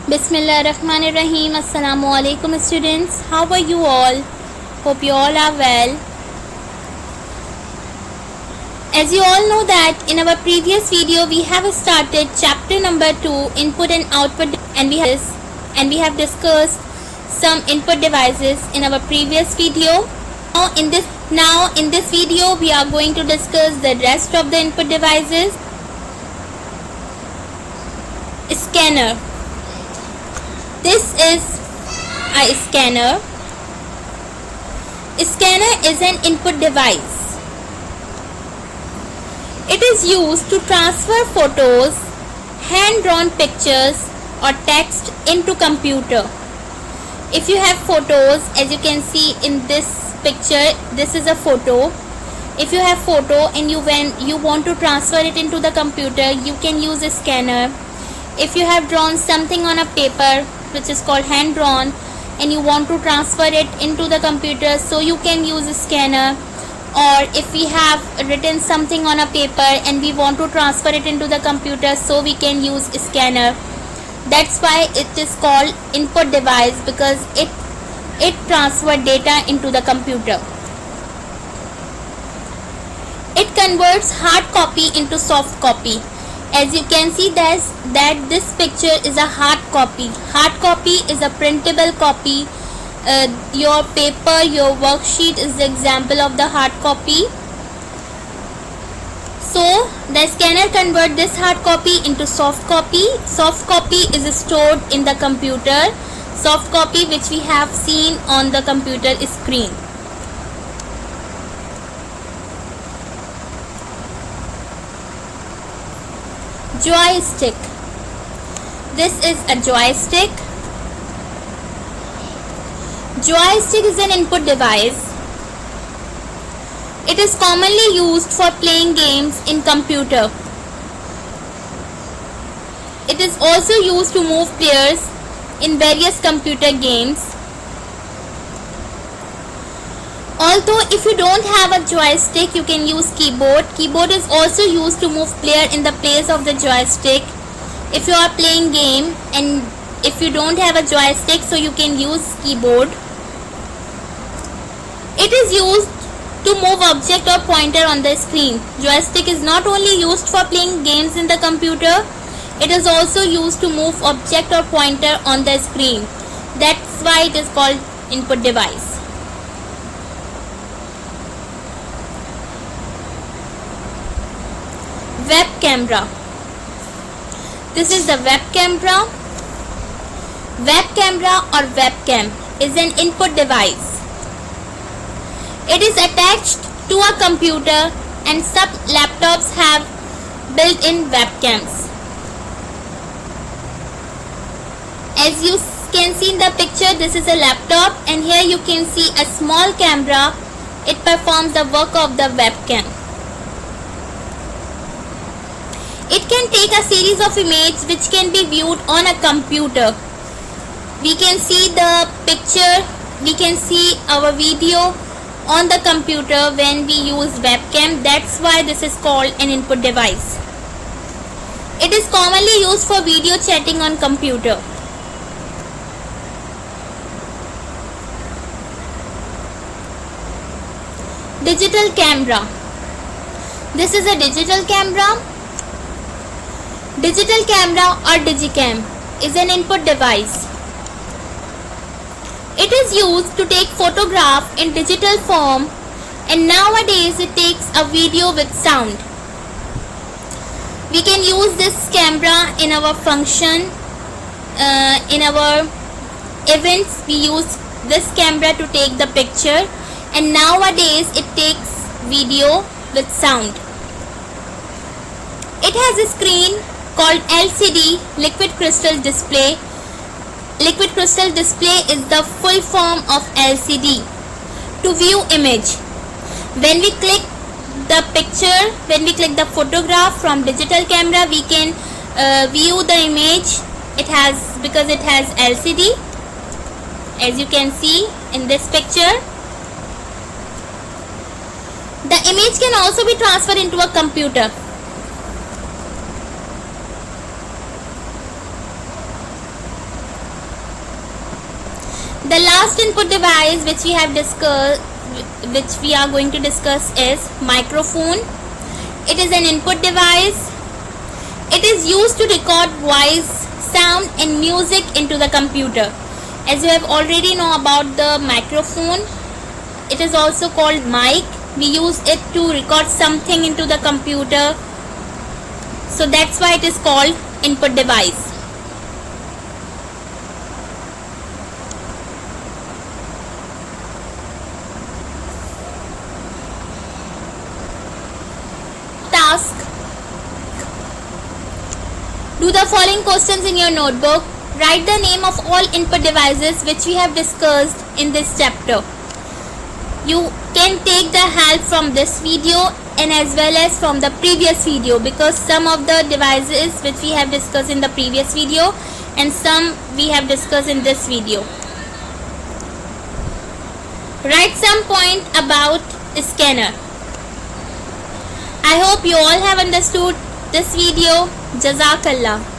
Bismillahirrahmanirrahim. Assalamu alaikum students. How are you all? Hope you all are well. As you all know that in our previous video we have started chapter number 2, input and output, and we have discussed some input devices in our previous video. Now in this video we are going to discuss the rest of the input devices. Scanner. This is a scanner. Scanner is an input device. It is used to transfer photos, hand-drawn pictures or text into computer. If you have photos, as you can see in this picture, this is a photo. If you have photo and when you want to transfer it into the computer, you can use a scanner. If you have drawn something on a paper, which is called hand drawn, and you want to transfer it into the computer, so you can use a scanner. Or if we have written something on a paper and we want to transfer it into the computer, so we can use a scanner. That's why it is called input device, because it transfers data into the computer. It converts hard copy into soft copy. As you can see that this picture is a hard copy. Hard copy is a printable copy. Your paper, your worksheet is the example of the hard copy. So the scanner converts this hard copy into soft copy. Soft copy is stored in the computer. Soft copy which we have seen on the computer screen. Joystick. This is a joystick. Joystick is an input device. It is commonly used for playing games in computer. It is also used to move players in various computer games. Although if you don't have a joystick, you can use keyboard. Keyboard is also used to move player in the place of the joystick. If you are playing game and if you don't have a joystick, so you can use keyboard. It is used to move object or pointer on the screen. Joystick is not only used for playing games in the computer, it is also used to move object or pointer on the screen. That's why it is called input device. Web camera. This is the web camera. Web camera or webcam is an input device. It is attached to a computer and some laptops have built-in webcams. As you can see in the picture, this is a laptop and here you can see a small camera. It performs the work of the webcam. It can take a series of images which can be viewed on a computer. We can see the picture, we can see our video on the computer when we use webcam. That's why this is called an input device. It is commonly used for video chatting on computer. Digital camera. This is a digital camera. Digital camera or digicam is an input device. It is used to take photograph in digital form, and nowadays it takes a video with sound. We can use this camera in our function, in our events we use this camera to take the picture, and nowadays it takes video with sound. It has a screen called LCD, liquid crystal display. Liquid crystal display is the full form of LCD. To view image, when we click the picture, when we click the photograph from digital camera, we can view the image. Because it has LCD, as you can see in this picture. The image can also be transferred into a computer. The last input device which we are going to discuss is microphone. It is an input device. It is used to record voice, sound and music into the computer. As you have already know about the microphone, it is also called mic. We use it to record something into the computer. So that's why it is called input device. Task. Do the following questions in your notebook. Write the name of all input devices which we have discussed in this chapter. You can take the help from this video and as well as from the previous video, because some of the devices which we have discussed in the previous video and some we have discussed in this video. Write some point about scanner. I hope you all have understood this video. Jazakallah.